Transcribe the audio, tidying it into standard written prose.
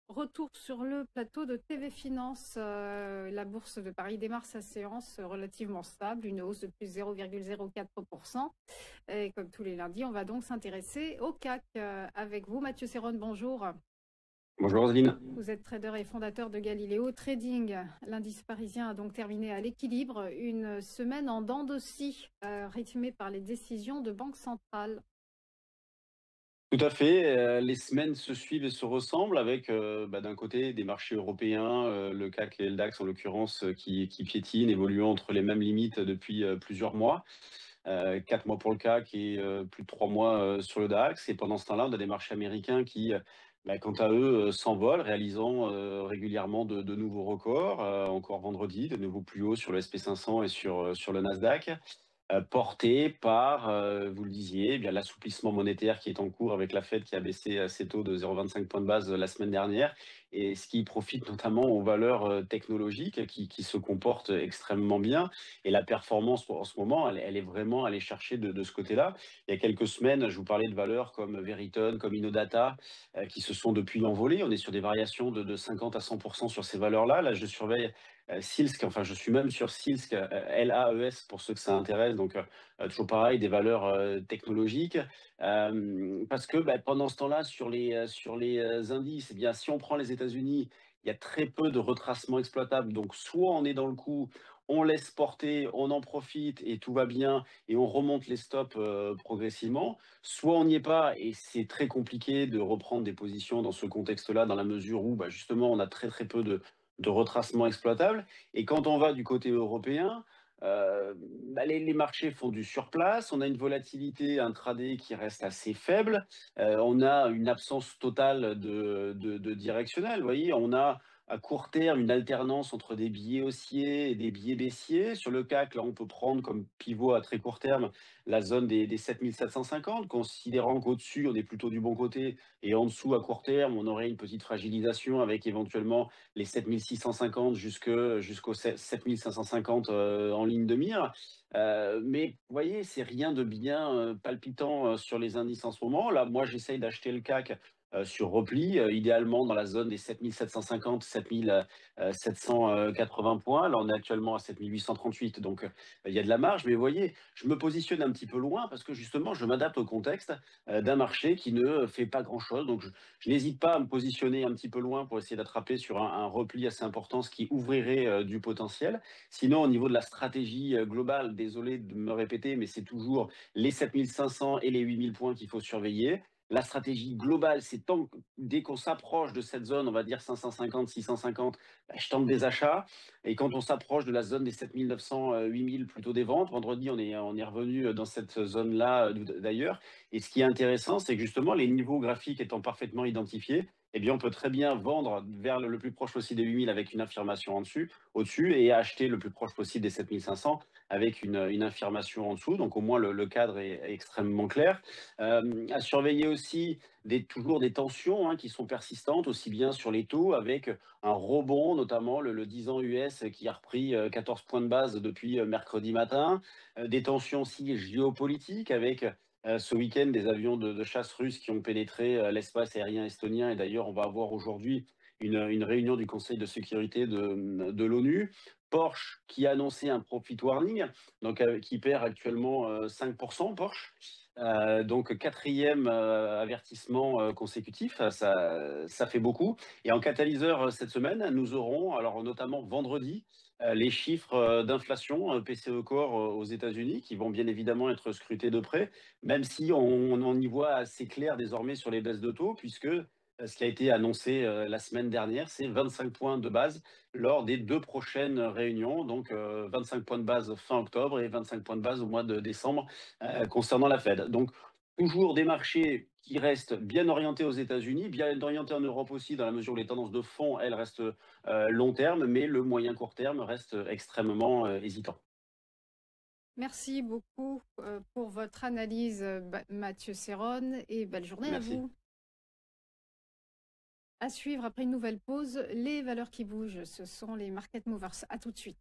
Retour sur le plateau de TV Finance. La bourse de Paris démarre sa séance relativement stable, une hausse de plus 0,04%. Et comme tous les lundis, on va donc s'intéresser au CAC avec vous. Mathieu Serron, bonjour. Bonjour Roselyne. Vous êtes trader et fondateur de Galileo Trading. L'indice parisien a donc terminé à l'équilibre. Une semaine en dents de scie, rythmée par les décisions de banque centrale. Tout à fait, les semaines se suivent et se ressemblent avec, d'un côté des marchés européens, le CAC et le DAX en l'occurrence, qui piétinent, évoluant entre les mêmes limites depuis, plusieurs mois. 4 mois pour le CAC et plus de 3 mois, sur le DAX, et pendant ce temps-là, on a des marchés américains qui, quant à eux, s'envolent, réalisant, régulièrement de nouveaux records. Encore vendredi, de nouveaux plus hauts sur le SP 500 et sur le Nasdaq. Porté par, vous le disiez, eh bien l'assouplissement monétaire qui est en cours avec la Fed qui a baissé, ses taux de 0,25 points de base, la semaine dernière, et ce qui profite notamment aux valeurs, technologiques qui se comportent extrêmement bien, et la performance en ce moment, elle est vraiment allée chercher de ce côté-là. Il y a quelques semaines, je vous parlais de valeurs comme Veritone, comme Innodata, qui se sont depuis envolées. On est sur des variations de 50 à 100 sur ces valeurs-là. Là, je surveille Silsk, enfin je suis même sur Silsk, LAES pour ceux que ça intéresse, donc toujours pareil, des valeurs technologiques. Parce que pendant ce temps-là, sur les indices, eh bien, si on prend les États-Unis, il y a très peu de retracements exploitables. Donc soit on est dans le coup, on laisse porter, on en profite et tout va bien, et on remonte les stops progressivement, soit on n'y est pas et c'est très compliqué de reprendre des positions dans ce contexte-là, dans la mesure où justement on a très très peu de retracement exploitable. Et quand on va du côté européen, les marchés font du surplace, on a une volatilité intraday qui reste assez faible, on a une absence totale de directionnel. Vous voyez, on a à court terme une alternance entre des billets haussiers et des billets baissiers. Sur le CAC, là, on peut prendre comme pivot à très court terme la zone des 7750, considérant qu'au-dessus, on est plutôt du bon côté, et en dessous, à court terme, on aurait une petite fragilisation avec éventuellement les 7650 jusqu'aux 7550 en ligne de mire. Mais vous voyez, c'est rien de bien palpitant sur les indices en ce moment. Là, moi, j'essaye d'acheter le CAC sur repli, idéalement dans la zone des 7750, 7780 points. Là, on est actuellement à 7838, donc il y a de la marge. Mais vous voyez, je me positionne un petit peu loin parce que justement, je m'adapte au contexte d'un marché qui ne fait pas grand-chose. Donc, je n'hésite pas à me positionner un petit peu loin pour essayer d'attraper sur un repli assez important, ce qui ouvrirait du potentiel. Sinon, au niveau de la stratégie globale, désolé de me répéter, mais c'est toujours les 7500 et les 8000 points qu'il faut surveiller. La stratégie globale, c'est dès qu'on s'approche de cette zone, on va dire 550, 650, je tente des achats. Et quand on s'approche de la zone des 7900, 8000, plutôt des ventes. Vendredi, on est revenu dans cette zone-là d'ailleurs. Et ce qui est intéressant, c'est que justement, les niveaux graphiques étant parfaitement identifiés, eh bien, on peut très bien vendre vers le plus proche possible des 8000 avec une affirmation au-dessus, et acheter le plus proche possible des 7500 avec une affirmation en dessous. Donc, au moins, le cadre est extrêmement clair. À surveiller aussi toujours des tensions qui sont persistantes, aussi bien sur les taux, avec un rebond, notamment le 10 ans US qui a repris 14 points de base depuis mercredi matin. Des tensions aussi géopolitiques avec ce week-end des avions de chasse russes qui ont pénétré l'espace aérien estonien. Et d'ailleurs, on va avoir aujourd'hui une réunion du Conseil de sécurité de l'ONU. Porsche qui a annoncé un profit warning, donc qui perd actuellement 5%, Porsche. Donc quatrième avertissement consécutif, ça fait beaucoup. Et en catalyseur cette semaine, nous aurons, alors notamment vendredi, les chiffres d'inflation PCE Core aux États-Unis, qui vont bien évidemment être scrutés de près, même si on y voit assez clair désormais sur les baisses de taux, puisque ce qui a été annoncé la semaine dernière, c'est 25 points de base lors des deux prochaines réunions, donc 25 points de base fin octobre et 25 points de base au mois de décembre concernant la Fed. Donc, toujours des marchés qui restent bien orientés aux États-Unis, bien orientés en Europe aussi, dans la mesure où les tendances de fond, elles, restent long terme, mais le moyen court terme reste extrêmement hésitant. Merci beaucoup pour votre analyse, Mathieu Serron, et belle journée à Merci. vous. À suivre après une nouvelle pause, les valeurs qui bougent, ce sont les market movers. À tout de suite.